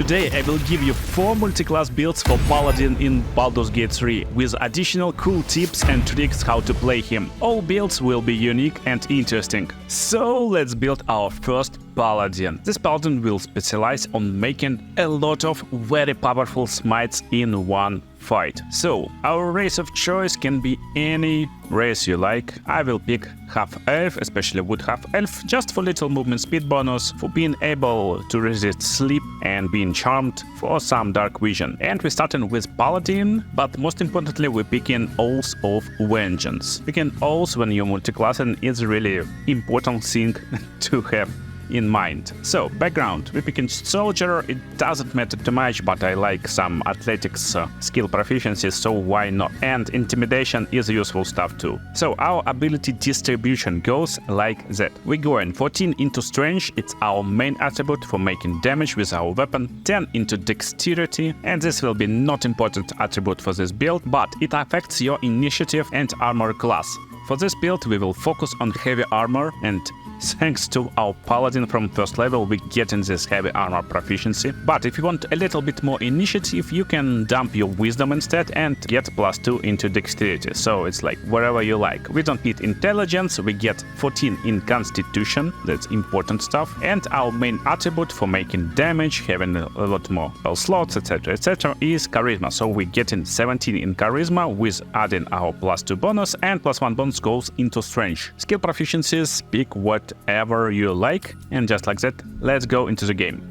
Today I will give you 4 multi-class builds for Paladin in Baldurs Gate 3, with additional cool tips and tricks how to play him. All builds will be unique and interesting. So let's build our first Paladin. This Paladin will specialize on making a lot of very powerful smites in one fight. So our race of choice can be any race you like. I will pick half-elf, especially wood half-elf, just for little movement speed bonus, for being able to resist sleep and being charmed, for some dark vision. And we're starting with Paladin, but most importantly we're picking Oaths of Vengeance. Picking Oaths when you're multiclassing is really important thing to have in mind. So, background. We're picking soldier, it doesn't matter too much, but I like some athletics skill proficiency, so why not? And intimidation is useful stuff too. So, our ability distribution goes like that. We're going 14 into strength, it's our main attribute for making damage with our weapon, 10 into dexterity, and this will be not important attribute for this build, but it affects your initiative and armor class. For this build we will focus on heavy armor, and thanks to our Paladin from first level we get in this heavy armor proficiency. But if you want a little bit more initiative, you can dump your wisdom instead and get +2 into dexterity. So it's like wherever you like. We don't need intelligence, we get 14 in constitution, that's important stuff. And our main attribute for making damage, having a lot more spell slots, etc, is charisma. So we get in 17 in charisma with adding our +2 bonus, and +1 bonus goes into strength. Skill proficiencies, pick whatever you like, and just like that, let's go into the game.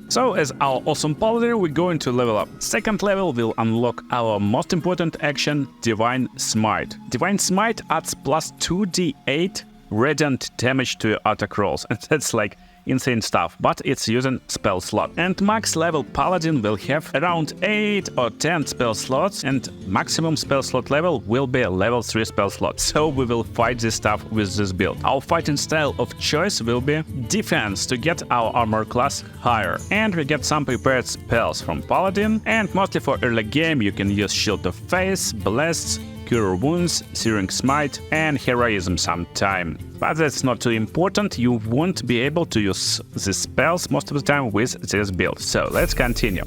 So as our awesome Paladin, we're going to level up. Second level will unlock our most important action, Divine Smite. Divine Smite adds +2d8 radiant damage to your attack rolls, and that's like insane stuff, but it's using spell slot. And max level Paladin will have around 8 or 10 spell slots, and maximum spell slot level will be a level 3 spell slot. So we will fight this stuff with this build. Our fighting style of choice will be defense to get our armor class higher. And we get some prepared spells from Paladin, and mostly for early game you can use Shield of Faith, Blasts, Cure Wounds, Searing Smite, and Heroism sometime. But that's not too important, you won't be able to use these spells most of the time with this build. So let's continue.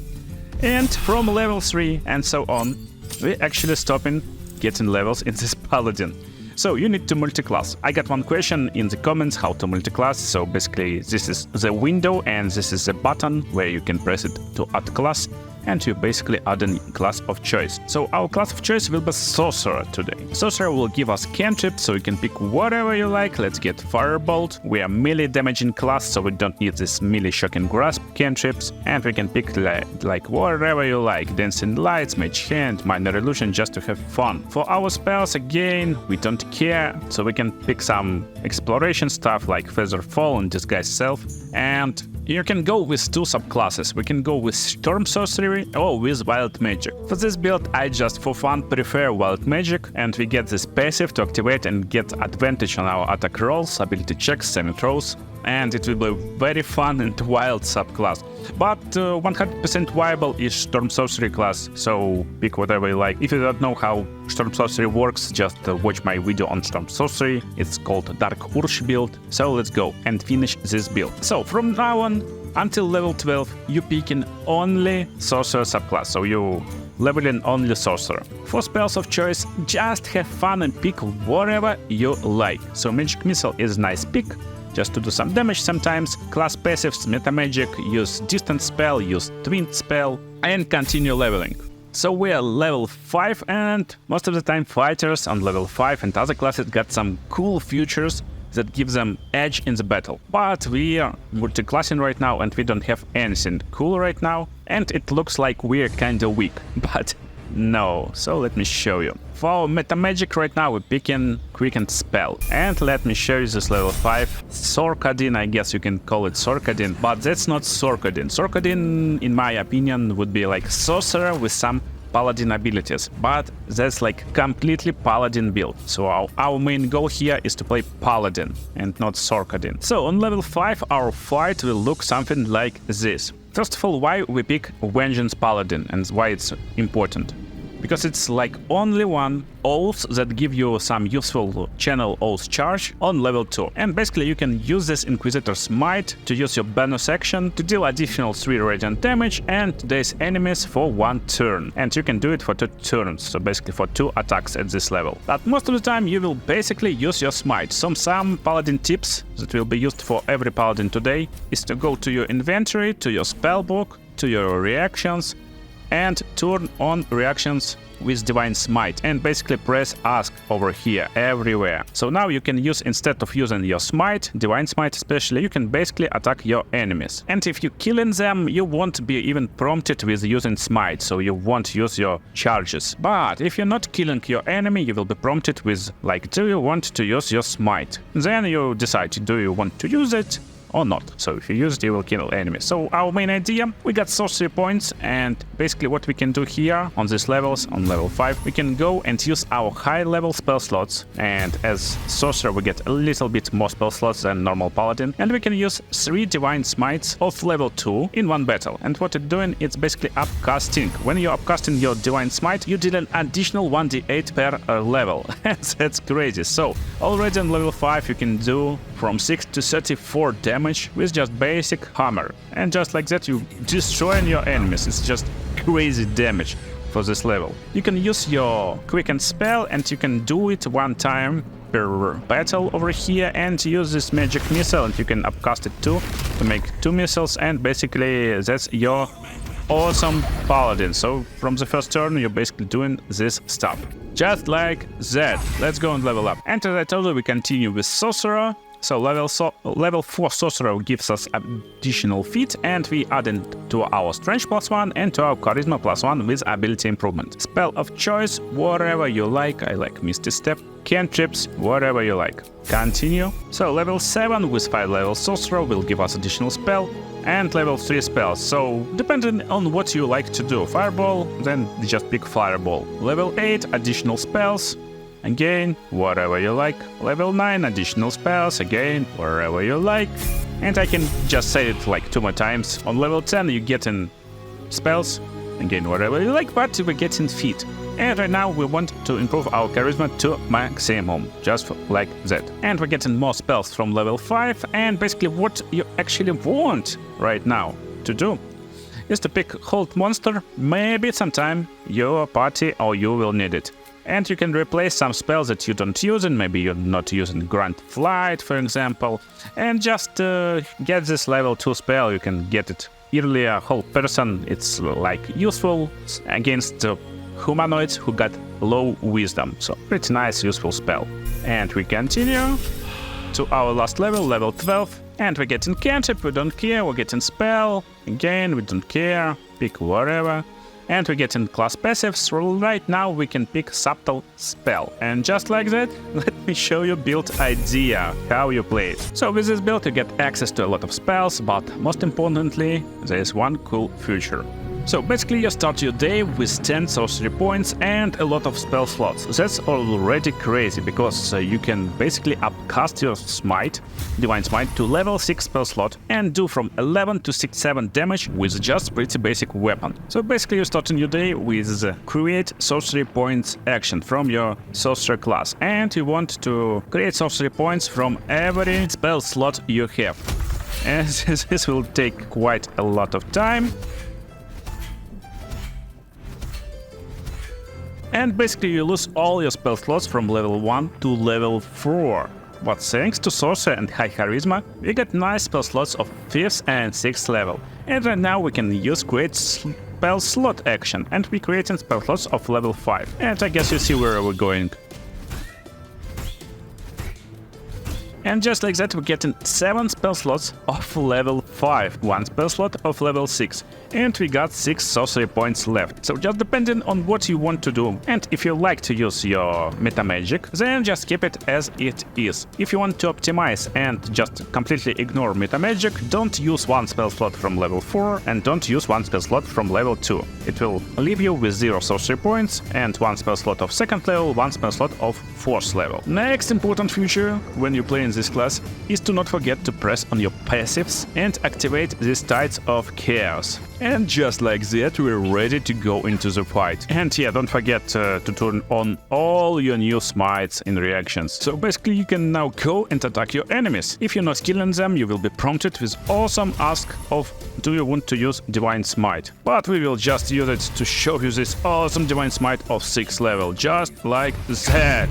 And from level 3 and so on, we're actually stopping getting levels in this Paladin. So you need to multiclass. I got one question in the comments how to multiclass. So basically this is the window and this is the button where you can press it to add class, and you basically add a class of choice. So our class of choice will be Sorcerer today. Sorcerer will give us cantrips, so you can pick whatever you like. Let's get Firebolt. We are melee damaging class, so we don't need this melee Shocking Grasp cantrips. And we can pick like whatever you like. Dancing Lights, Mage Hand, Minor Illusion, just to have fun. For our spells, again, we don't care, so we can pick some exploration stuff like Feather Fall and Disguise Self. And you can go with 2 subclasses. We can go with Storm Sorcery or with Wild Magic. For this build, I just for fun prefer Wild Magic, and we get this passive to activate and get advantage on our attack rolls, ability checks, saving throws, and it will be very fun and wild subclass. But 100% viable is Storm Sorcery class, so pick whatever you like. If you don't know how Storm Sorcery works, just watch my video on Storm Sorcery. It's called Dark Ursh build. So let's go and finish this build. So from now on until level 12, you picking only Sorcerer subclass, so you leveling only Sorcerer. For spells of choice, just have fun and pick whatever you like. So Magic Missile is a nice pick, just to do some damage sometimes. Class passives, Meta Magic, use Distant Spell, use Twin Spell, and continue leveling. So we are level 5, and most of the time fighters on level 5 and other classes got some cool features that give them edge in the battle. But we are multiclassing right now and we don't have anything cool right now, and it looks like we're kinda weak, but no. So let me show you. For our Meta Magic right now we're picking Quickened Spell, and let me show you this level 5 Sorkadin. I guess you can call it Sorkadin, but that's not Sorkadin. Sorkadin, in my opinion, would be like Sorcerer with some Paladin abilities, but that's like completely Paladin build. So our main goal here is to play Paladin and not Sorkadin. So on level 5 our fight will look something like this. First of all, why we pick Vengeance Paladin and why it's important. because it's like only one oath that give you some useful channel oath charge on level 2. And basically you can use this Inquisitor Smite to use your bonus action to deal additional 3 radiant damage and today's enemies for 1 turn. And you can do it for 2 turns, so basically for 2 attacks at this level. But most of the time you will basically use your Smite. Some Paladin tips that will be used for every Paladin today is to go to your inventory, to your spellbook, to your reactions, and turn on reactions with Divine Smite and basically press Ask over here everywhere. So now you can use, instead of using your Smite, Divine Smite especially, you can basically attack your enemies. And if you're killing them, you won't be even prompted with using Smite, so you won't use your charges. But if you're not killing your enemy, you will be prompted with like, do you want to use your Smite? Then you decide, do you want to use it or not. So if you use it, you will kill enemies. So our main idea, we got sorcery points, and basically what we can do here on these levels, on level 5, we can go and use our high level spell slots, and as sorcerer we get a little bit more spell slots than normal paladin, and we can use 3 divine smites of level 2 in one battle. And what it's doing, it's basically upcasting. When you're upcasting your divine smite, you deal an additional 1d8 per level. That's crazy. So already on level 5 you can do from 6 to 34 damage with just basic hammer. And just like that you destroying your enemies. It's just crazy damage for this level. You can use your quicken spell and you can do it 1 time per battle over here and use this magic missile, and you can upcast it too to make 2 missiles, and basically that's your awesome paladin. So from the first turn you're basically doing this stuff. Just like that. Let's go and level up. And as I told you, we continue with sorcerer. So level 4 sorcerer gives us additional feat, and we add it to our strength +1 and to our charisma +1 with ability improvement. Spell of choice, whatever you like. I like Misty Step, cantrips, whatever you like. Continue. So level 7 with 5 level sorcerer will give us additional spell, and level 3 spells. So depending on what you like to do. Fireball, then just pick fireball. Level 8 additional spells. Again, whatever you like. Level 9 additional spells, again, wherever you like. And I can just say it like 2 more times. On level 10 you get in spells, again, whatever you like, but we get in feat. And right now we want to improve our charisma to maximum, just like that. And we're getting more spells from level 5, and basically what you actually want right now to do is to pick Hold Monster. Maybe sometime your party or you will need it. And you can replace some spells that you don't use, and maybe you're not using Grant Flight, for example, and just get this level 2 spell. You can get it earlier. Whole person, it's like useful against humanoids who got low wisdom, so pretty nice, useful spell. And we continue to our last level, level 12, and we're getting cantrip, we don't care. We're getting spell, again, we don't care, pick whatever. And we get in class passives. So right now we can pick subtle spell. And just like that, let me show you build idea, how you play it. So with this build you get access to a lot of spells, but most importantly, there is one cool feature. So basically you start your day with 10 sorcery points and a lot of spell slots. That's already crazy, because you can basically upcast your smite, divine smite, to level 6 spell slot and do from 11 to 6-7 damage with just pretty basic weapon. So basically you're starting your day with create sorcery points action from your sorcerer class, and you want to create sorcery points from every spell slot you have. And this will take quite a lot of time. And basically you lose all your spell slots from level 1 to level 4. But thanks to sorcerer and high charisma, we get nice spell slots of 5th and 6th level. And right now we can use create spell slot action, and we creating spell slots of level 5. And I guess you see where we're going. And just like that we're getting 7 spell slots of level 5, 1 spell slot of level 6, and we got 6 sorcery points left. So just depending on what you want to do, and if you like to use your meta magic, then just keep it as it is. If you want to optimize and just completely ignore meta magic, don't use 1 spell slot from level 4 and don't use 1 spell slot from level 2. It will leave you with 0 sorcery points and 1 spell slot of 2nd level, 1 spell slot of 4th level. Next important feature when you're playing this this class is to not forget to press on your passives and activate these Tides of Chaos. And just like that, we're ready to go into the fight. And yeah, don't forget to turn on all your new smites in reactions. So basically you can now go and attack your enemies. If you're not killing them, you will be prompted with awesome ask of do you want to use Divine Smite. But we will just use it to show you this awesome Divine Smite of 6th level, just like that.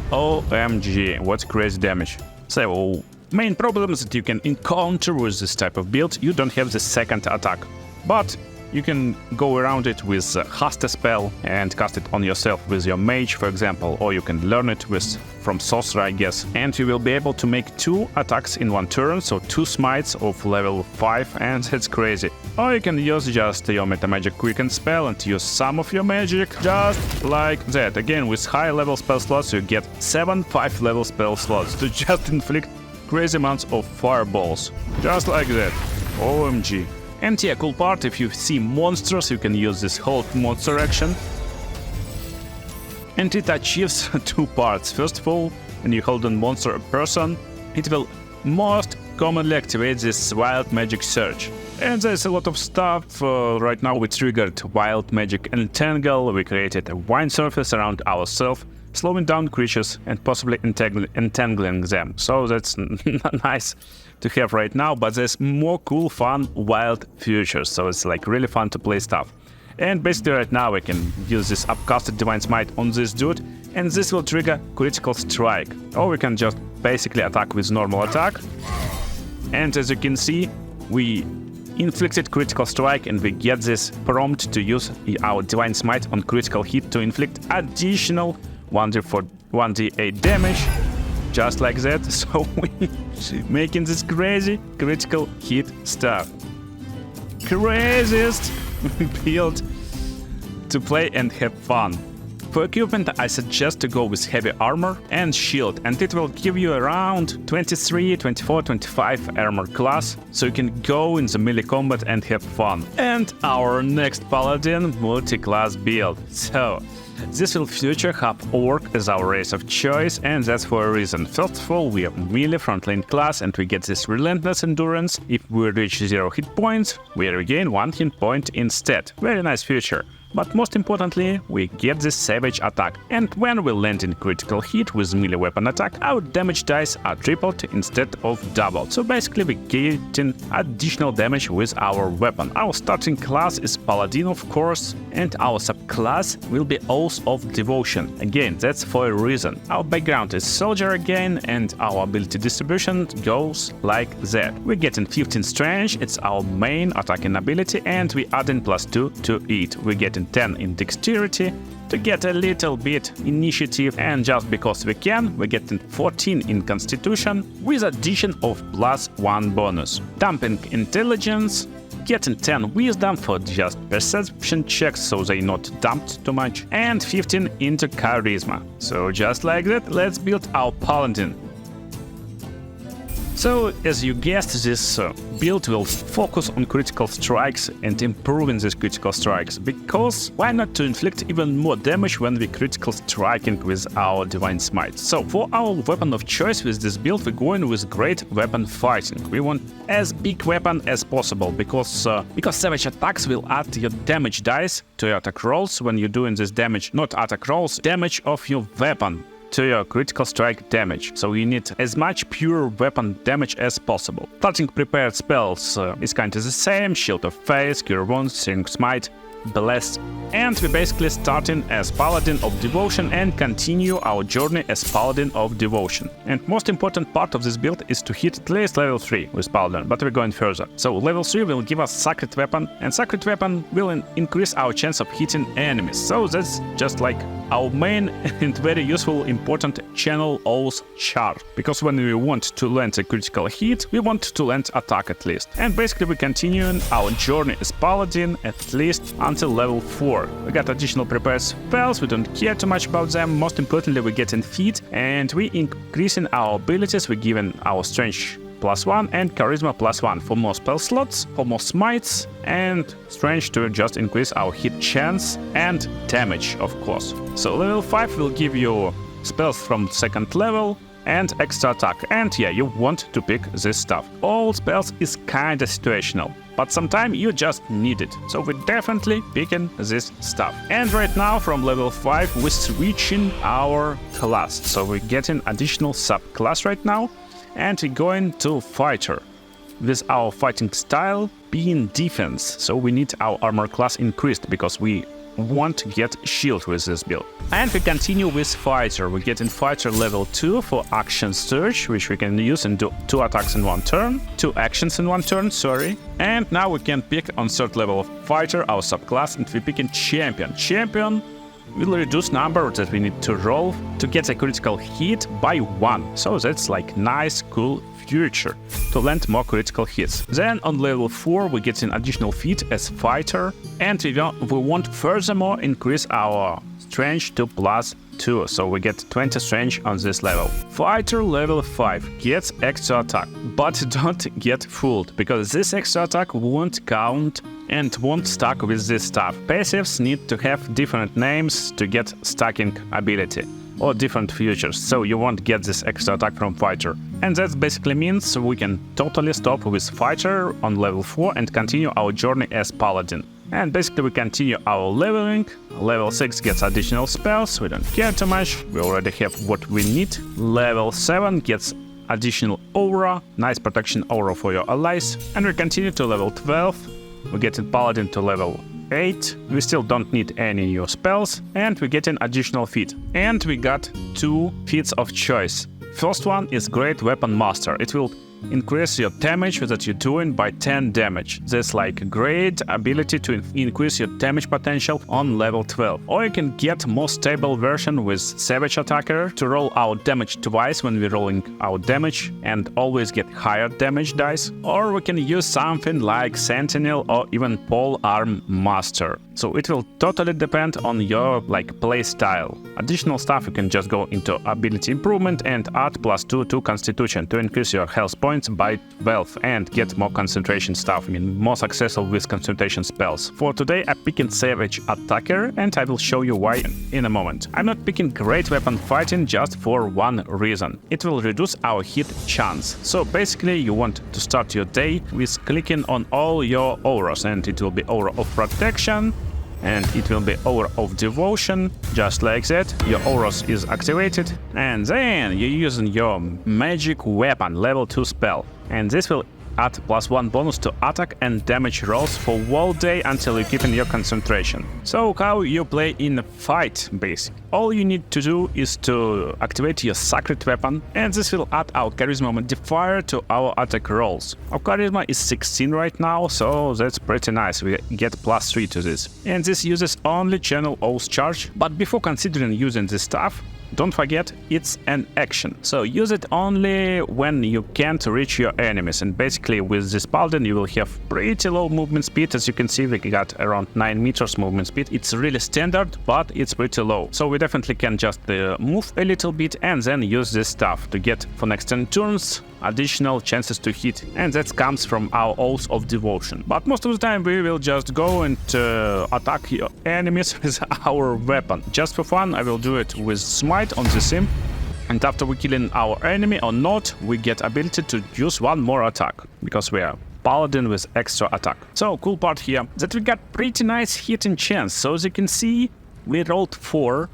OMG, what crazy damage. So, main problems that you can encounter with this type of build, you don't have the second attack. But you can go around it with Haste spell and cast it on yourself with your mage, for example, or you can learn it from sorcerer, I guess. And you will be able to make 2 attacks in 1 turn, so 2 smites of level 5, and that's crazy. Or you can use just your meta magic quicken spell and use some of your magic, just like that. Again, with high level spell slots, you get 7 5-level spell slots to just inflict crazy amounts of fireballs, just like that. OMG. And yeah, cool part, if you see monsters, you can use this hold monster action. And it achieves 2 parts. First of all, when you hold on monster or person, it will most commonly activate this wild magic surge. And there's a lot of stuff. Right now we triggered wild magic entangle, we created a wine surface around ourselves, slowing down creatures and possibly entangling them. So that's nice to have right now, but there's more cool, fun, wild futures, so it's like really fun to play stuff. And basically right now I can use this upcasted Divine Smite on this dude, and this will trigger critical strike. Or we can just basically attack with normal attack. And as you can see, we inflicted critical strike and we get this prompt to use our Divine Smite on critical hit to inflict additional 1d8 damage. Just like that, so we making this crazy critical hit stuff. Craziest build to play and have fun. For equipment, I suggest to go with heavy armor and shield, and it will give you around 23, 24, 25 armor class, so you can go in the melee combat and have fun. And our next Paladin Multiclass build. So, this will future have Orc as our race of choice, and that's for a reason. First of all, we are melee frontline class and we get this relentless endurance. If we reach 0 hit points, we regain 1 hit point instead. Very nice future. But most importantly, we get this savage attack, and when we land in critical hit with melee weapon attack, our damage dice are tripled instead of doubled. So basically we getting additional damage with our weapon. Our starting class is Paladin, of course, and our subclass will be Oath of Devotion. Again, that's for a reason. Our background is Soldier again, and our ability distribution goes like that. We're getting 15 Strength, it's our main attacking ability, and we adding +2 to it. We get 10 in Dexterity to get a little bit initiative, and just because we can, we're getting 14 in Constitution with addition of +1 bonus. Dumping Intelligence, getting 10 Wisdom for just perception checks so they're not dumped too much, and 15 into Charisma. So just like that, let's build our Paladin. So, as you guessed, this build will focus on critical strikes and improving these critical strikes, because why not to inflict even more damage when we critical striking with our Divine Smite. So, for our weapon of choice with this build, we're going with Great Weapon Fighting. We want as big weapon as possible, because savage attacks will add your damage dice to your attack rolls when you're doing this damage, not attack rolls, damage of your weapon to your critical strike damage, so you need as much pure weapon damage as possible. Starting prepared spells is kind of the same: Shield of Faith, Cure Wounds, Searing Smite, Bless, and we're basically starting as Paladin of Devotion and continue our journey as Paladin of Devotion. And most important part of this build is to hit at least level 3 with Paladin, but we're going further. So level 3 will give us Sacred Weapon, and Sacred Weapon will increase our chance of hitting enemies. So that's just like our main and very useful important channel Oath chart, because when we want to land a critical hit, we want to land attack at least. And basically we're continuing our journey as Paladin at least until level 4. We got additional prepared spells, we don't care too much about them. Most importantly, we're getting feat, and we increasing our abilities. We're giving our Strength +1 and Charisma +1 for more spell slots, for more smites, and Strength to just increase our hit chance and damage, of course. So level 5 will give you spells from 2nd level, and extra attack. And yeah, you want to pick this stuff. All spells is kinda situational, but sometimes you just need it. So we're definitely picking this stuff. And right now from level 5 we're switching our class. So we're getting additional subclass right now, and we're going to fighter. With our fighting style being defense, so we need our armor class increased because we want to get shield with this build. And we continue with fighter. We get in fighter level 2 for action surge, which we can use and do 2 attacks in 1 turn, 2 actions in 1 turn, sorry. And now we can pick on third level of fighter our subclass, and we pick in champion. Champion will reduce number that we need to roll to get a critical hit by 1. So that's like nice, cool future to land more critical hits. Then on level 4 we get an additional feat as fighter, and we want furthermore increase our strength to +2, so we get 20 strength on this level. Fighter level 5 gets extra attack, but don't get fooled, because this extra attack won't count and won't stack with this stuff. Passives need to have different names to get stacking ability, or different futures, so you won't get this extra attack from fighter. And that basically means we can totally stop with fighter on level 4 and continue our journey as paladin. And basically we continue our leveling. Level 6 gets additional spells, we don't care too much, we already have what we need. Level 7 gets additional aura, nice protection aura for your allies. And we continue to level 12, we get in paladin to level 8, we still don't need any new spells, and we get an additional feat. And we got 2 feats of choice. First one is Great Weapon Master. It will increase your damage that you're doing by 10 damage. That's like great ability to increase your damage potential on level 12. Or you can get more stable version with Savage Attacker to roll our damage twice when we're rolling our damage and always get higher damage dice. Or we can use something like Sentinel or even Pole Arm Master. So it will totally depend on your play style. Additional stuff you can just go into ability improvement and add +2 to constitution to increase your health points by 12 and get more concentration stuff, more successful with concentration spells. For today I'm picking Savage Attacker, and I will show you why in a moment. I'm not picking Great Weapon Fighting just for one reason. It will reduce our hit chance. So basically you want to start your day with clicking on all your auras, and it will be Aura of Protection, and it will be Aura of Devotion, just like that. Your auras is activated, and then you're using your magic weapon level 2 spell, and this will add +1 bonus to attack and damage rolls for whole day until you keep in your concentration. So how you play in a fight basic. All you need to do is to activate your sacred weapon, and this will add our charisma modifier to our attack rolls. Our charisma is 16 right now, so that's pretty nice. We get +3 to this. And this uses only channel Oath charge, but before considering using this stuff, don't forget, it's an action. So use it only when you can't reach your enemies. And basically with this Paladin you will have pretty low movement speed. As you can see, we got around 9 meters movement speed. It's really standard, but it's pretty low. So we definitely can just move a little bit and then use this stuff to get for next 10 turns additional chances to hit, and that comes from our Oath of Devotion. But most of the time we will just go and attack your enemies with our weapon. Just for fun I will do it with Smite on the sim, and after we killing our enemy or not, we get ability to use one more attack, because we are Paladin with extra attack. So cool part here that we got pretty nice hitting chance. So as you can see, we rolled 4.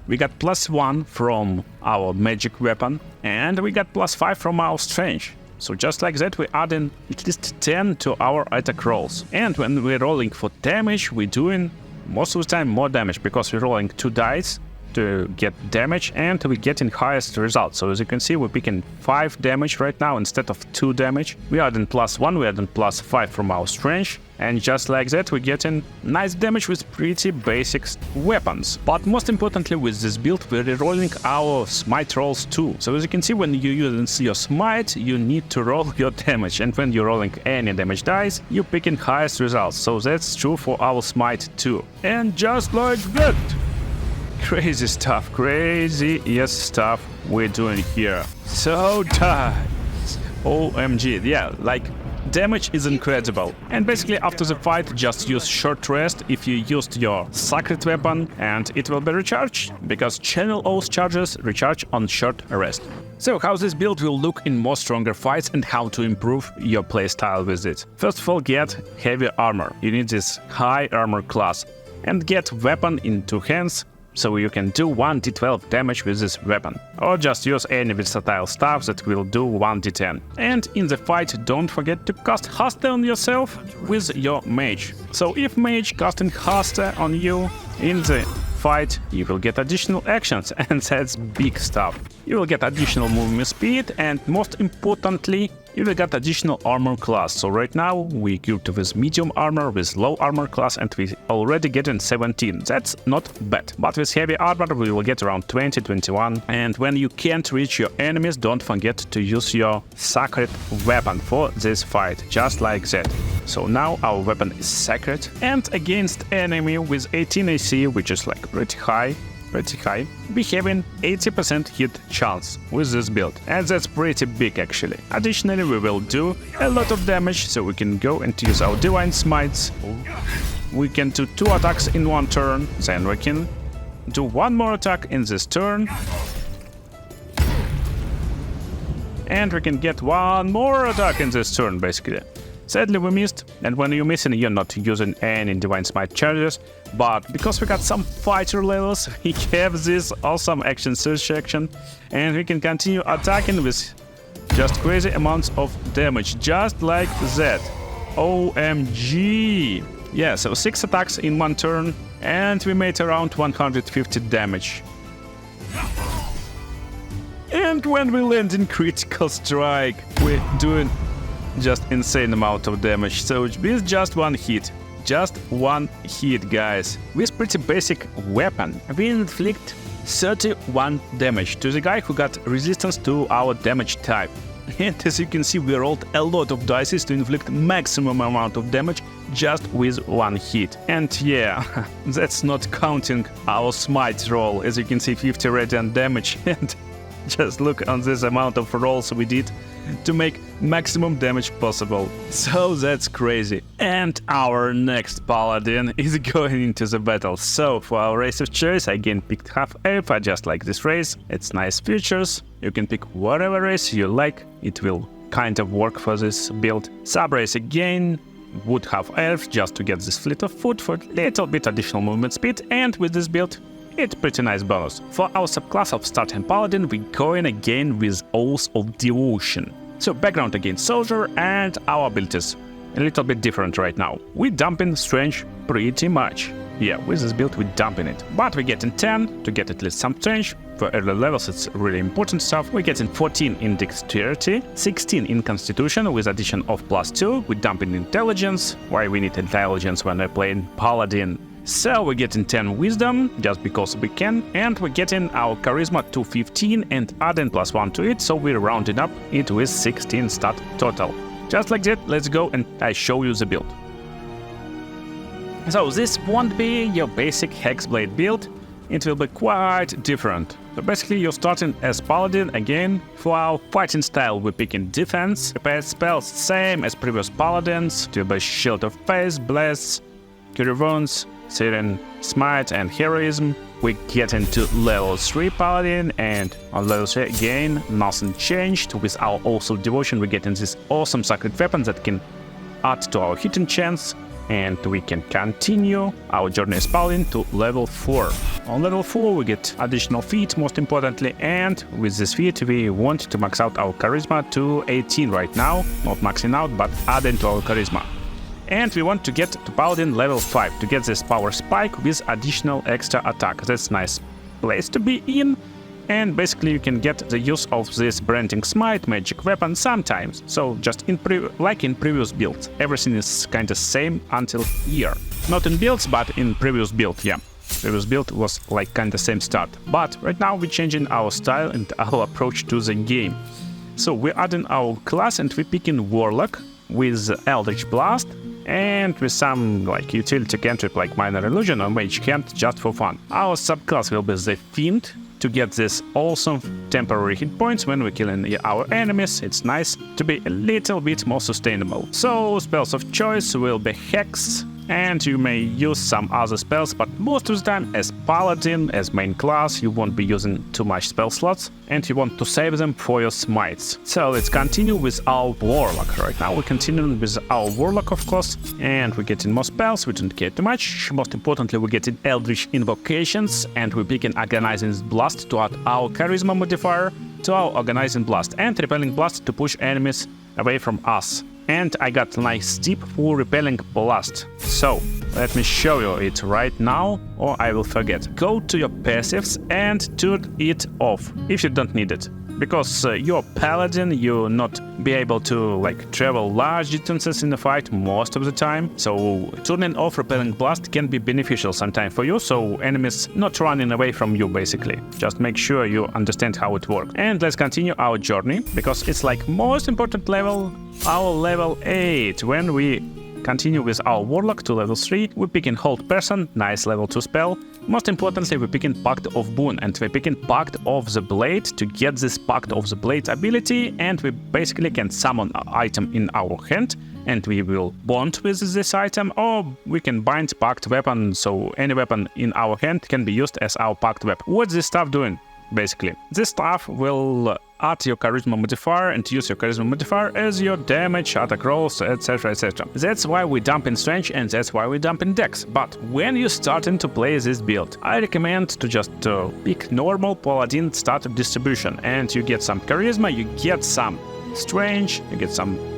We got +1 from our magic weapon, and we got +5 from our strength. So just like that, we add in at least 10 to our attack rolls. And when we're rolling for damage, we're doing most of the time more damage, because we're rolling 2 dice to get damage, and we're getting highest results. So as you can see, we're picking 5 damage right now instead of 2 damage. We add in +1, we add in +5 from our strength, and just like that we're getting nice damage with pretty basic weapons. But most importantly with this build, we're rerolling our smite rolls too. So as you can see, when you use your smite, you need to roll your damage, and when you're rolling any damage dice, you're picking highest results. So that's true for our smite too. And just like that, crazy stuff, crazy stuff we're doing here. So tight. OMG, yeah, damage is incredible. And basically after the fight, just use short rest if you used your sacred weapon, and it will be recharged, because channel Oath charges recharge on short rest. So how this build will look in more stronger fights and how to improve your playstyle with it. First of all, get heavy armor. You need this high armor class. And get weapon in 2 hands, so you can do 1d12 damage with this weapon. Or just use any versatile stuff that will do 1d10. And in the fight, don't forget to cast Heartstone on yourself with your mage. So if mage casting Heartstone on you in the fight, you will get additional actions, and that's big stuff. You will get additional movement speed, and most importantly, you will get additional armor class. So right now we equipped with medium armor, with low armor class, and we already getting 17. That's not bad. But with heavy armor we will get around 20, 21. And when you can't reach your enemies, don't forget to use your sacred weapon for this fight, just like that. So now our weapon is sacred, and against enemy with 18 AC, which is like pretty high, we having 80% hit chance with this build, and that's pretty big actually. Additionally, we will do a lot of damage, so we can go and use our Divine Smites. We can do 2 attacks in 1 turn, then we can do 1 more attack in this turn. And we can get 1 more attack in this turn, basically. Sadly we missed, and when you're missing, you're not using any Divine Smite charges, but because we got some fighter levels, we have this awesome action search action, and we can continue attacking with just crazy amounts of damage, just like that. OMG! Yeah, so 6 attacks in 1 turn, and we made around 150 damage. And when we land in critical strike, we're doing just insane amount of damage. So with just 1 hit, guys, with pretty basic weapon, we inflict 31 damage to the guy who got resistance to our damage type. And as you can see, we rolled a lot of dice to inflict maximum amount of damage just with 1 hit. And yeah, that's not counting our smite roll. As you can see, 50 radiant damage, and just look on this amount of rolls we did to make maximum damage possible. So that's crazy. And our next paladin is going into the battle. So for our race of choice, I again picked half-elf. I just like this race. It's nice features. You can pick whatever race you like. It will kind of work for this build. Sub-race again. Would have elf just to get this fleet of foot for a little bit additional movement speed. And with this build, it's pretty nice bonus. For our subclass of starting paladin, we're going again with Oath of Devotion. So background again soldier, and our abilities a little bit different right now. We dumping strength pretty much. Yeah, with this build we're dumping it. But we're getting 10 to get at least some strength. For early levels it's really important stuff. We're getting 14 in dexterity, 16 in constitution with addition of +2. We're dumping intelligence. Why we need intelligence when we're playing paladin? So we're getting 10 wisdom, just because we can, and we're getting our charisma to 15 and adding +1 to it, so we're rounding up it with 16 stat total. Just like that, let's go and I show you the build. So this won't be your basic Hexblade build, it will be quite different. So basically you're starting as paladin again. For our fighting style we're picking defense, prepared spells same as previous paladins, to be Shield of Faith, Bless, Cure Wounds, Siren Smite and Heroism. We get into level 3 Paladin, and on level 3 again, nothing changed. With our Oath of Devotion we get in this awesome sacred weapon that can add to our hitting chance, and we can continue our journey as Paladin to level 4. On level 4 we get additional feat most importantly, and with this feat we want to max out our charisma to 18 right now, not maxing out but adding to our charisma. And we want to get to Paladin level 5 to get this power spike with additional extra attack. That's nice place to be in. And basically you can get the use of this branding smite magic weapon sometimes. So just like in previous builds, everything is kinda same until here. Not in builds, but in previous build, yeah. Previous build was like kinda same start. But right now we're changing our style and our approach to the game. So we're adding our class and we're picking Warlock with Eldritch Blast, and with some like utility cantrip like Minor Illusion or Mage Hand just for fun. Our subclass will be the Fiend to get this awesome temporary hit points when we're killing our enemies. It's nice to be a little bit more sustainable. So spells of choice will be Hex, and you may use some other spells, but most of the time as Paladin, as main class, you won't be using too much spell slots, and you want to save them for your smites. So let's continue with our Warlock. Right now we're continuing with our Warlock, of course, and we're getting more spells, we don't get too much. Most importantly, we're getting Eldritch Invocations, and we begin Organizing Blast to add our Charisma modifier to our Organizing Blast, and Repelling Blast to push enemies away from us. And I got nice deep full Repelling Blast. So let me show you it right now, or I will forget. Go to your passives and turn it off if you don't need it. Because you're Paladin, you'll not be able to like travel large distances in the fight most of the time. So turning off Repelling Blast can be beneficial sometimes for you, so enemies not running away from you basically. Just make sure you understand how it works. And let's continue our journey, because it's like most important level, our level 8. When we continue with our Warlock to level 3, we pick in Hold Person, nice level 2 spell. Most importantly, we pick in Pact of Boon, and we pick in Pact of the Blade to get this Pact of the Blade ability, and we basically can summon an item in our hand, and we will bond with this item, or we can bind Pact Weapon, so any weapon in our hand can be used as our Pact Weapon. What's this stuff doing? Basically, this stuff will add your Charisma modifier and use your Charisma modifier as your damage, attack rolls, etc, etc. That's why we dump in Strength, and that's why we dump in Dex. But when you're starting to play this build, I recommend to just pick normal Paladin starter distribution, and you get some Charisma, you get some Strength,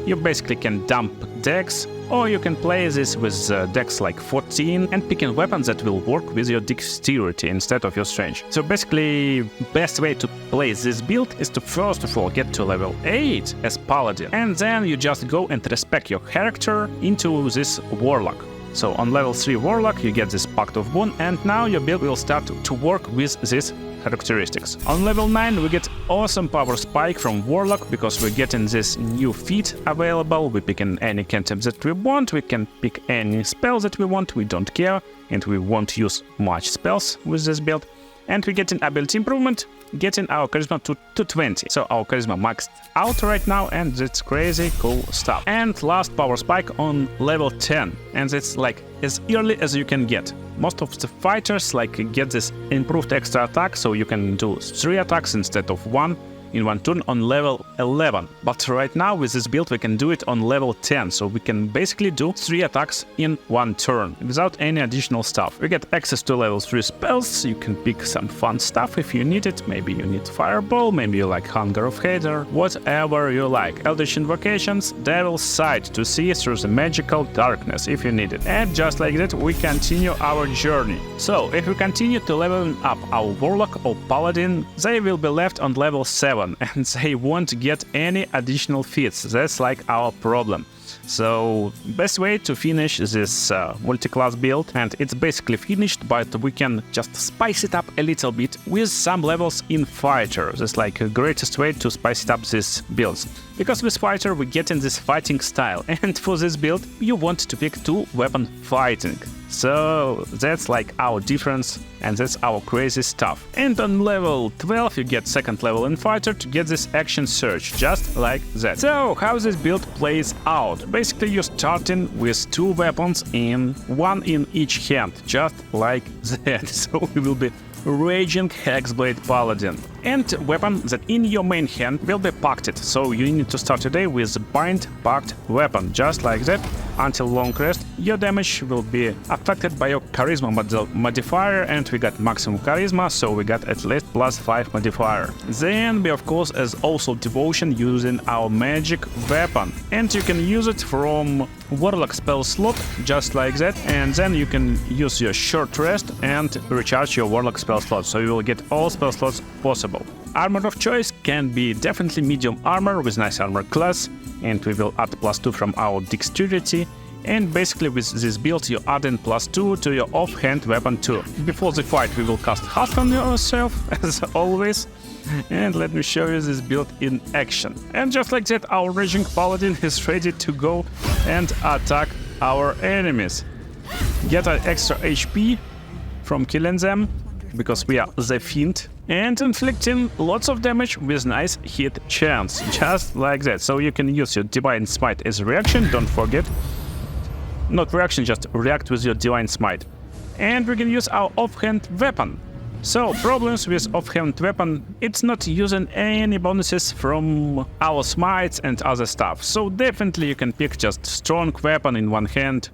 you basically can dump Dex, or you can play this with Dex like 14 and picking weapons that will work with your Dexterity instead of your Strength. So basically, best way to play this build is to first of all get to level 8 as Paladin, and then you just go and respec your character into this Warlock. So on level 3 Warlock you get this Pact of Boon, and now your build will start to work with this characteristics. On level 9 we get awesome power spike from Warlock, because we're getting this new feat available. We pick in any cantrip that we want, we can pick any spell that we want, we don't care, and we won't use much spells with this build. And we get an ability improvement, getting our charisma to 20. So our charisma maxed out right now, and that's crazy cool stuff. And last power spike on level 10, and it's like as early as you can get. Most of the fighters like get this improved extra attack, so you can do 3 attacks instead of 1 in one turn on level 11. But right now with this build we can do it on level 10, so we can basically do 3 attacks in one turn without any additional stuff. We get access to level 3 spells, you can pick some fun stuff if you need it. Maybe you need Fireball, maybe you like Hunger of Hater, whatever you like. Eldritch Invocations, Devil's Sight to see through the magical darkness if you need it. And just like that we continue our journey. So if we continue to level up our Warlock or Paladin, they will be left on level 7. And they won't get any additional feats. That's like our problem. So best way to finish this multi-class build, and it's basically finished, but we can just spice it up a little bit with some levels in Fighter. That's like the greatest way to spice it up these builds. Because with Fighter we get in this fighting style, and for this build you want to pick 2 weapon fighting. So that's like our difference, and that's our crazy stuff. And on level 12 you get 2nd level in Fighter to get this action surge, just like that. So how this build plays out? Basically you're starting with 2 weapons in 1 in each hand, just like that. So we will be Raging Hexblade Paladin. And weapon that in your main hand will be pacted, so you need to start today with Bind Pact weapon, just like that. Until long rest, your damage will be affected by your Charisma modifier, and we got maximum Charisma, so we got at least +5 modifier. Then we of course as also Devotion using our magic weapon, and you can use it from Warlock spell slot, just like that, and then you can use your short rest and recharge your Warlock spell slot, so you will get all spell slots possible. Armor of choice can be definitely medium armor with nice armor class, and we will add +2 from our Dexterity. And basically with this build you add in +2 to your offhand weapon too. Before the fight we will cast Husk on yourself, as always. And let me show you this build in action. And just like that our Raging Paladin is ready to go and attack our enemies. Get an extra HP from killing them, because we are the Fiend, and inflicting lots of damage with nice hit chance, just like that. So you can use your Divine Smite as a reaction, don't forget. not reaction, just react with your Divine Smite. And we can use our offhand weapon. So, problems with offhand weapon, it's not using any bonuses from our smites and other stuff. So definitely you can pick just strong weapon in one hand,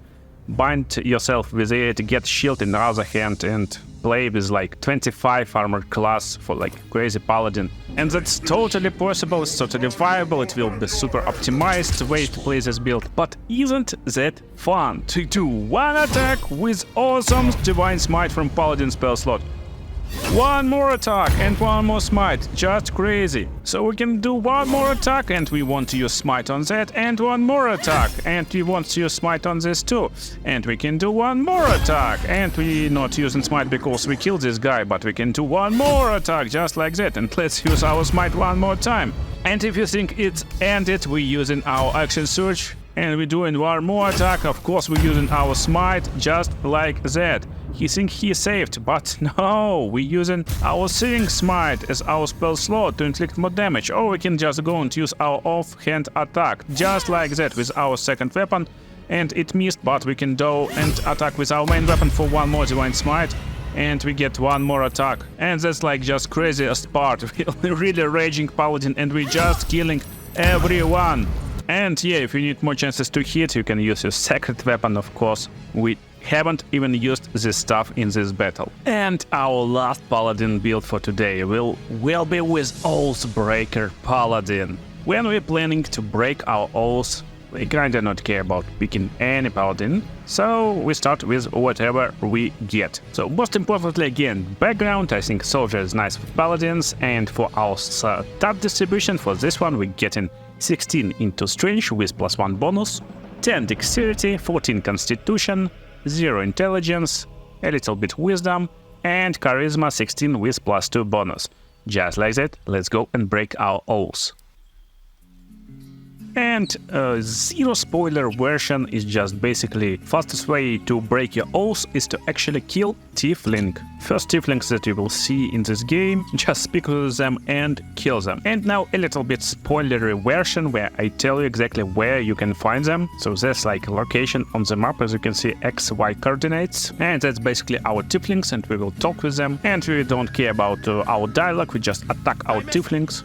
bind yourself with it, get shield in the other hand, and play with like 25 armor class for like crazy paladin. And that's totally possible, it's totally viable, it will be super optimized way to play this build. But isn't that fun to do one attack with awesome Divine Smite from Paladin spell slot? One more attack and one more smite, just crazy. So we can do one more attack and we want to use smite on that, and one more attack and we want to use smite on this too. And we can do one more attack and we not using smite because we killed this guy, but we can do one more attack just like that, and let's use our smite one more time. And if you think it's ended, we using our action surge and we're doing one more attack, of course we're using our smite just like that. He think he saved, but no, we're using our Searing Smite as our spell slot to inflict more damage, or we can just go and use our offhand attack, just like that with our second weapon, and it missed, but we can go and attack with our main weapon for one more Divine Smite, and we get one more attack. And that's like just craziest part, we're really raging paladin and we're just killing everyone. And yeah, if you need more chances to hit, you can use your second weapon, of course. We haven't even used this stuff in this battle. And our last Paladin build for today will be with Oathbreaker Paladin. When we're planning to break our oaths, we kinda not care about picking any Paladin, so we start with whatever we get. So most importantly again, background, I think Soldier is nice with Paladins, and for our stat distribution for this one we're getting 16 into Strength with +1 bonus, 10 Dexterity, 14 Constitution, 0 Intelligence, a little bit Wisdom, and Charisma 16 with +2 bonus. Just like that, let's go and break our oaths. And zero spoiler version is just basically fastest way to break your oath is to actually kill Tiefling. First Tieflings that you will see in this game, just speak with them and kill them. And now a little bit spoilery version where I tell you exactly where you can find them. So there's like a location on the map, as you can see, XY coordinates, and that's basically our Tieflings, and we will talk with them. And we don't care about our dialogue, we just attack our Tieflings.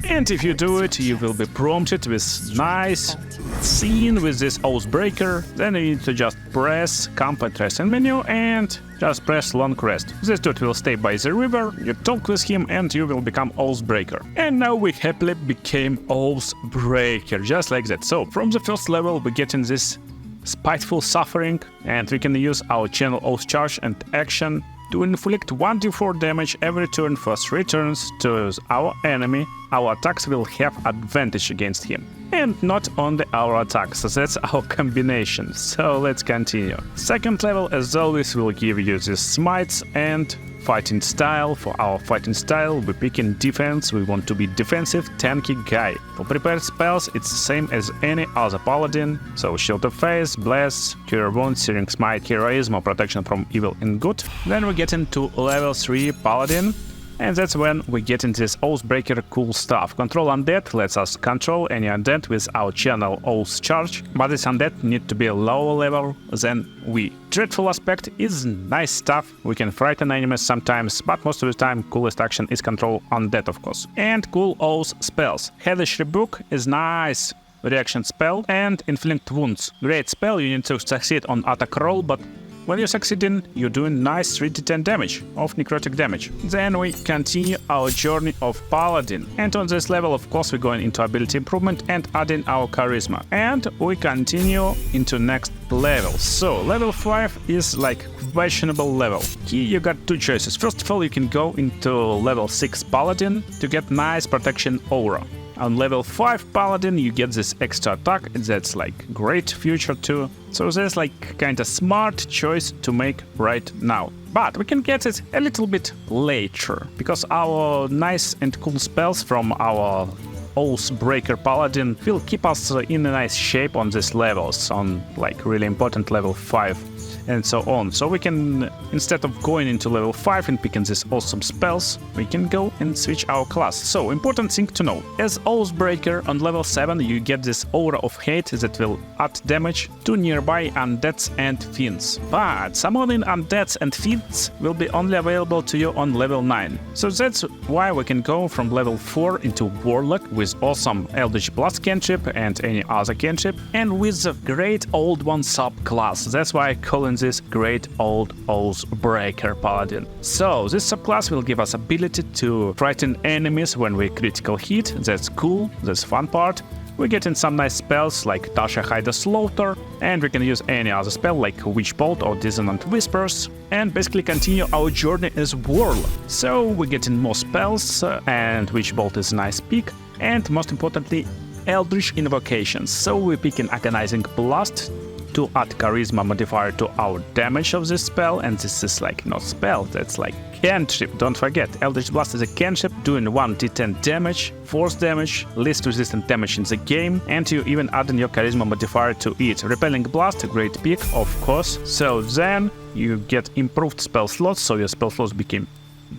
And if you do it, you will be prompted with nice scene with this Oathbreaker. Then you need to just press combat rest in menu and just press long rest. This dude will stay by the river, you talk with him and you will become Oathbreaker. And now we happily became Oathbreaker, just like that. So from the first level we get in this Spiteful Suffering, and we can use our channel Oath Charge and action to inflict 1d4 damage every turn for 3 turns to our enemy. Our attacks will have advantage against him. And not only our attacks, that's our combination. So let's continue. Second level, as always, will give you these smites and fighting style. For our fighting style, we pick in defense, we want to be defensive, tanky guy. For prepared spells, it's the same as any other paladin. So Shield of Faith, Bless, Cure Wounds, Searing Smite, Heroism or Protection from Evil and Good. Then we get into level 3 paladin. And that's when we get into this Oathbreaker cool stuff. Control Undead lets us control any undead with our channel Oath Charge, but this undead need to be a lower level than we. Dreadful Aspect is nice stuff, we can frighten enemies sometimes, but most of the time coolest action is Control Undead, of course. And cool Oath spells. Hellish Rebuke is nice reaction spell, and Inflict Wounds. Great spell, you need to succeed on attack roll, but when you're succeeding, you're doing nice 3d10 damage of necrotic damage. Then we continue our journey of Paladin. And on this level, of course, we're going into ability improvement and adding our charisma. And we continue into next level. So level 5 is like questionable level. Here you got two choices. First of all, you can go into level 6 Paladin to get nice protection aura. On level 5 Paladin you get this extra attack, that's like great future too. So there's like kinda smart choice to make right now. But we can get it a little bit later, because our nice and cool spells from our Oathbreaker Paladin will keep us in a nice shape on these levels, on like really important level 5 and so on. So we can, instead of going into level 5 and picking these awesome spells, we can go and switch our class. So important thing to know, as Oathbreaker on level 7 you get this aura of hate that will add damage to nearby undeads and fiends. But summoning undeads and fiends will be only available to you on level 9. So that's why we can go from level 4 into Warlock with awesome Eldritch Blast cantrip and any other cantrip, and with the Great Old One subclass. That's why I call this Great Old Oathbreaker Paladin. So this subclass will give us ability to frighten enemies when we critical hit. That's cool, that's fun part. We're getting some nice spells like Tasha Hide Slaughter, and we can use any other spell like Witch Bolt or Dissonant Whispers, and basically continue our journey as Warlock. So we're getting more spells, and Witch Bolt is a nice pick, and most importantly, Eldritch Invocations. So we're picking Agonizing Blast to add charisma modifier to our damage of this spell, and this is like not spell, that's like cantrip. Don't forget, Eldritch Blast is a cantrip doing 1d10 damage, force damage, least resistant damage in the game, and you even add in your charisma modifier to it. Repelling Blast, a great pick, of course. So then you get improved spell slots, so your spell slots became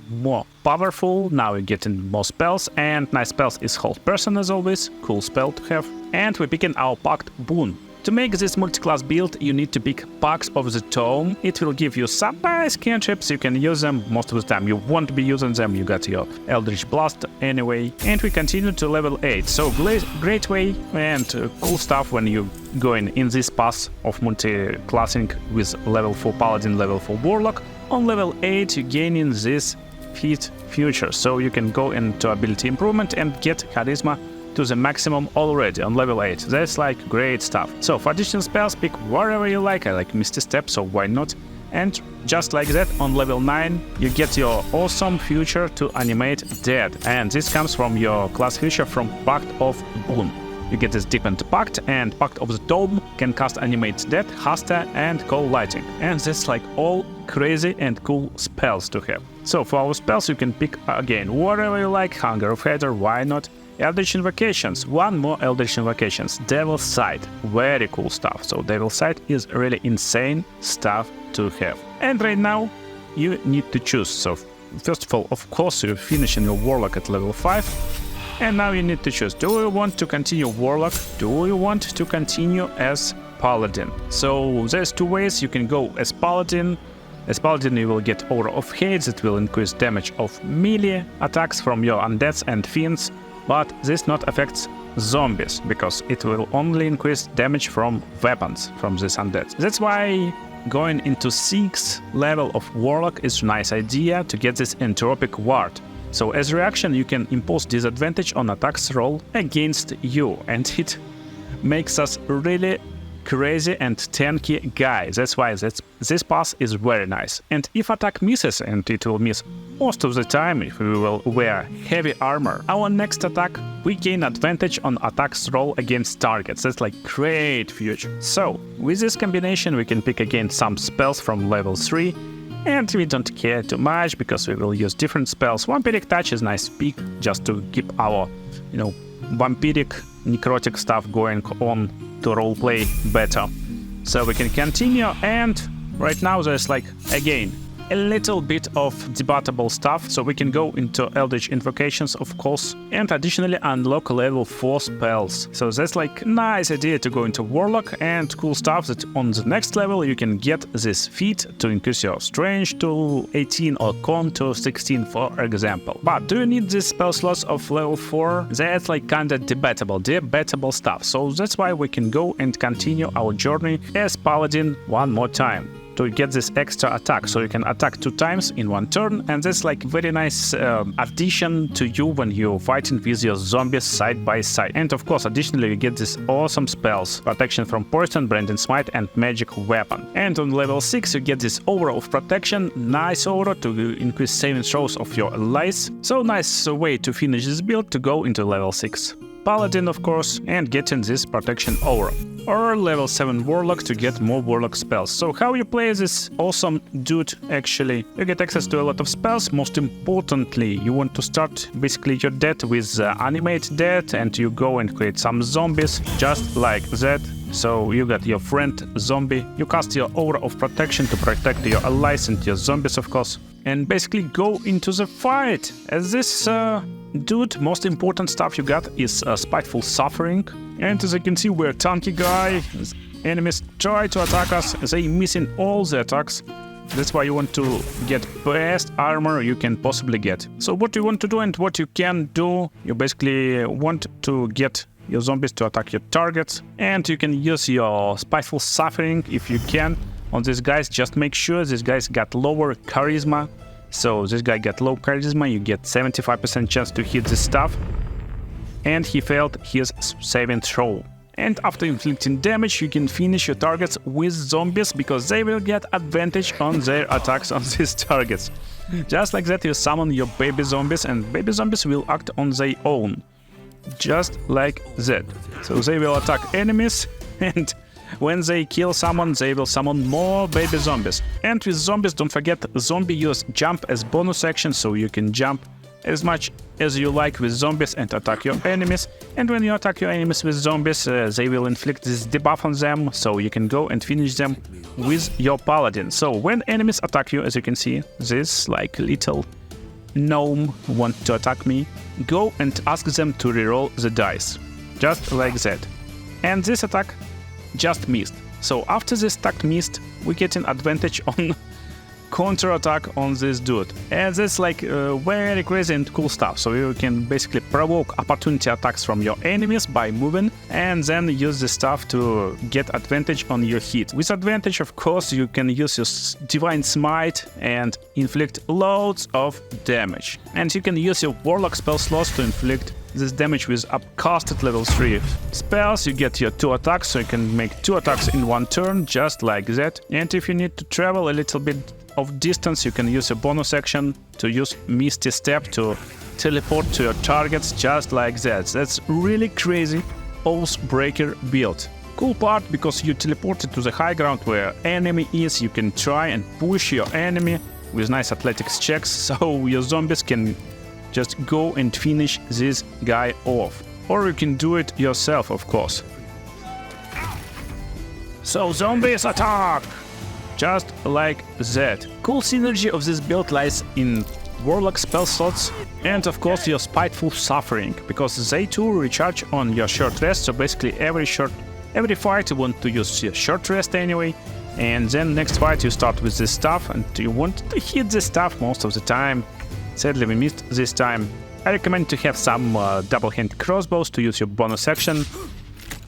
more powerful. Now you're getting more spells, and nice spells is Hold Person as always, cool spell to have. And we're picking our Pact Boon. To make this multi-class build, you need to pick Pact of the Tome. It will give you some nice cantrips, you can use them most of the time. You won't be using them, you got your Eldritch Blast anyway. And we continue to level 8, so great way and cool stuff when you going in this path of multi-classing with level 4 Paladin, level 4 Warlock. On level 8 you gaining this feat future, so you can go into ability improvement and get charisma to the maximum already on level 8. That's like great stuff. So for additional spells, pick whatever you like. I like Misty Step, so why not? And just like that, on level 9 you get your awesome future to animate dead, and this comes from your class future from Pact of Boon. You get this deepened Pact, and Pact of the Tome can cast Animate Dead, Hasta, and Call Lighting. And that's like all crazy and cool spells to have. So for our spells you can pick again whatever you like. Hunger of Hater, why not? Eldritch Invocations, one more Eldritch Invocations. Devil's Sight, very cool stuff. So Devil's Sight is really insane stuff to have. And right now you need to choose. So first of all, of course, you're finishing your Warlock at level 5. And now you need to choose. Do you want to continue Warlock? Do you want to continue as Paladin? So there's two ways. You can go as Paladin. As Paladin you will get Aura of Hate that will increase damage of melee attacks from your undeads and fiends. But this not affects zombies, because it will only increase damage from weapons from this undead. That's why going into 6th level of Warlock is a nice idea to get this Entropic Ward. So as reaction you can impose disadvantage on attacks roll against you, and it makes us really crazy and tanky guy. That's why this pass is very nice. And if attack misses, and it will miss most of the time if we will wear heavy armor, our next attack we gain advantage on attacks roll against targets. That's like great future. So with this combination we can pick again some spells from level 3, and we don't care too much because we will use different spells. Vampiric Touch is nice pick just to keep our, vampiric necrotic stuff going on to roleplay better. So we can continue, and right now there's like again a little bit of debatable stuff, so we can go into Eldritch Invocations of course, and additionally unlock level 4 spells. So that's like nice idea to go into Warlock, and cool stuff that on the next level you can get this feat to increase your Strange to 18 or Con to 16 for example. But do you need this spell slots of level 4? That's like kinda debatable stuff. So that's why we can go and continue our journey as Paladin one more time to get this extra attack, so you can attack 2 times in 1 turn, and that's like very nice addition to you when you're fighting with your zombies side by side. And of course additionally you get these awesome spells, protection from poison, branding smite, and magic weapon. And on level 6 you get this aura of protection, nice aura to increase saving throws of your allies. So nice way to finish this build, to go into level 6 Paladin of course, and getting this protection aura. Or level 7 Warlock to get more Warlock spells. So how you play this awesome dude actually? You get access to a lot of spells. Most importantly, you want to start basically your death with Animate Death, and you go and create some zombies just like that. So you got your friend zombie, you cast your aura of protection to protect your allies and your zombies, of course, and basically go into the fight. As this dude, most important stuff you got is Spiteful Suffering, and as you can see, we're a tanky guy. Enemies try to attack us, they missing all the attacks. That's why you want to get best armor you can possibly get. So what you want to do and what you can do, you basically want to get your zombies to attack your targets, and you can use your Spiteful Suffering if you can on these guys. Just make sure these guys got lower charisma. So this guy got low charisma, you get 75% chance to hit this stuff, and he failed his saving throw. And after inflicting damage, you can finish your targets with zombies, because they will get advantage on their attacks on these targets. Just like that, you summon your baby zombies, and baby zombies will act on their own. Just like that. So they will attack enemies, and when they kill someone, they will summon more baby zombies. And with zombies, don't forget, zombie use jump as bonus action, so you can jump as much as you like with zombies and attack your enemies. And when you attack your enemies with zombies, they will inflict this debuff on them, so you can go and finish them with your paladin. So when enemies attack you, as you can see, this like little gnome want to attack me, go and ask them to reroll the dice, just like that. And this attack just missed. So after this attack missed, we get an advantage on counter-attack on this dude. And that's like very crazy and cool stuff. So you can basically provoke opportunity attacks from your enemies by moving, and then use the stuff to get advantage on your hit. With advantage, of course, you can use your Divine Smite and inflict loads of damage. And you can use your Warlock spell slots to inflict this damage with upcasted level 3 spells. You get your 2 attacks, so you can make 2 attacks in one turn, just like that. And if you need to travel a little bit of distance, you can use a bonus action to use Misty Step to teleport to your targets, just like that. That's really crazy Oathbreaker build. Cool part, because you teleported to the high ground where enemy is, you can try and push your enemy with nice athletics checks, so your zombies can just go and finish this guy off. Or you can do it yourself, of course. So zombies attack! Just like that. Cool synergy of this build lies in Warlock spell slots and of course your Spiteful Suffering, because they too recharge on your short rest. So basically every fight you want to use your short rest anyway, and then next fight you start with this stuff and you want to hit this stuff most of the time. Sadly we missed this time. I recommend to have some double-hand crossbows to use your bonus action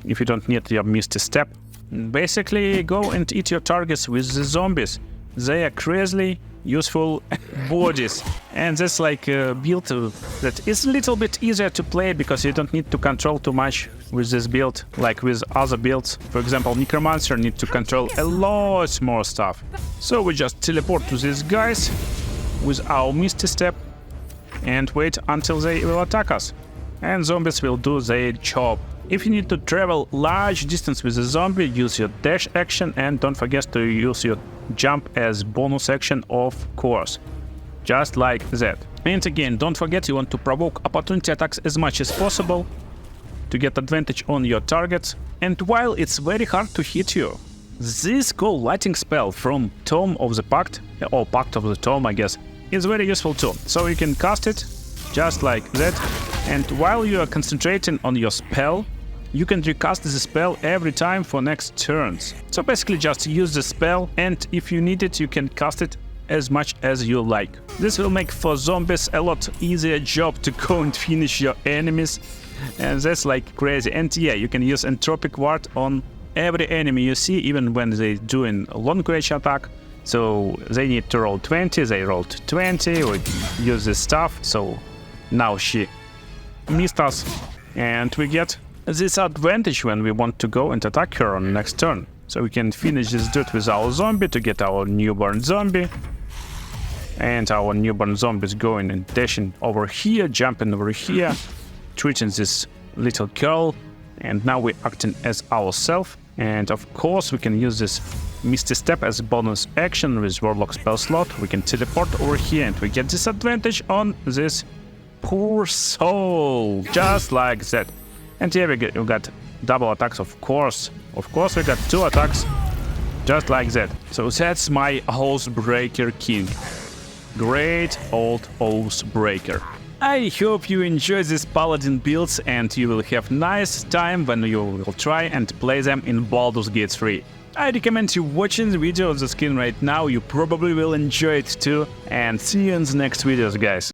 if you don't need your Misty Step. Basically go and eat your targets with the zombies. They are crazily useful bodies, and that's like a build that is a little bit easier to play, because you don't need to control too much with this build like with other builds. For example, Necromancer need to control a lot more stuff. So we just teleport to these guys with our Misty Step and wait until they will attack us, and zombies will do their job. If you need to travel large distance with a zombie, use your dash action, and don't forget to use your jump as bonus action, of course. Just like that. And again, don't forget you want to provoke opportunity attacks as much as possible to get advantage on your targets. And while it's very hard to hit you, this cool lighting spell from Tome of the Pact, or Pact of the Tome I guess, is very useful too. So you can cast it just like that, and while you are concentrating on your spell, you can recast the spell every time for next turns. So basically just use the spell, and if you need it, you can cast it as much as you like. This will make for zombies a lot easier job to go and finish your enemies, and that's like crazy. And yeah, you can use Entropic Ward on every enemy you see, even when they're doing a long range attack. So they need to roll 20, they rolled 20, we use this stuff, so now she missed us, and we get this advantage when we want to go and attack her on next turn. So we can finish this dude with our zombie to get our newborn zombie. And our newborn zombie is going and dashing over here, jumping over here, treating this little girl. And now we're acting as ourselves. And of course we can use this Misty Step as a bonus action with Warlock spell slot. We can teleport over here and we get this advantage on this poor soul. Just like that. And here we got double attacks, of course. Of course, we got 2 attacks, just like that. So that's my Oathbreaker King. Great Old Oathbreaker. I hope you enjoy these Paladin builds and you will have nice time when you will try and play them in Baldurs Gate 3. I recommend you watching the video on the screen right now, you probably will enjoy it too, and see you in the next videos, guys.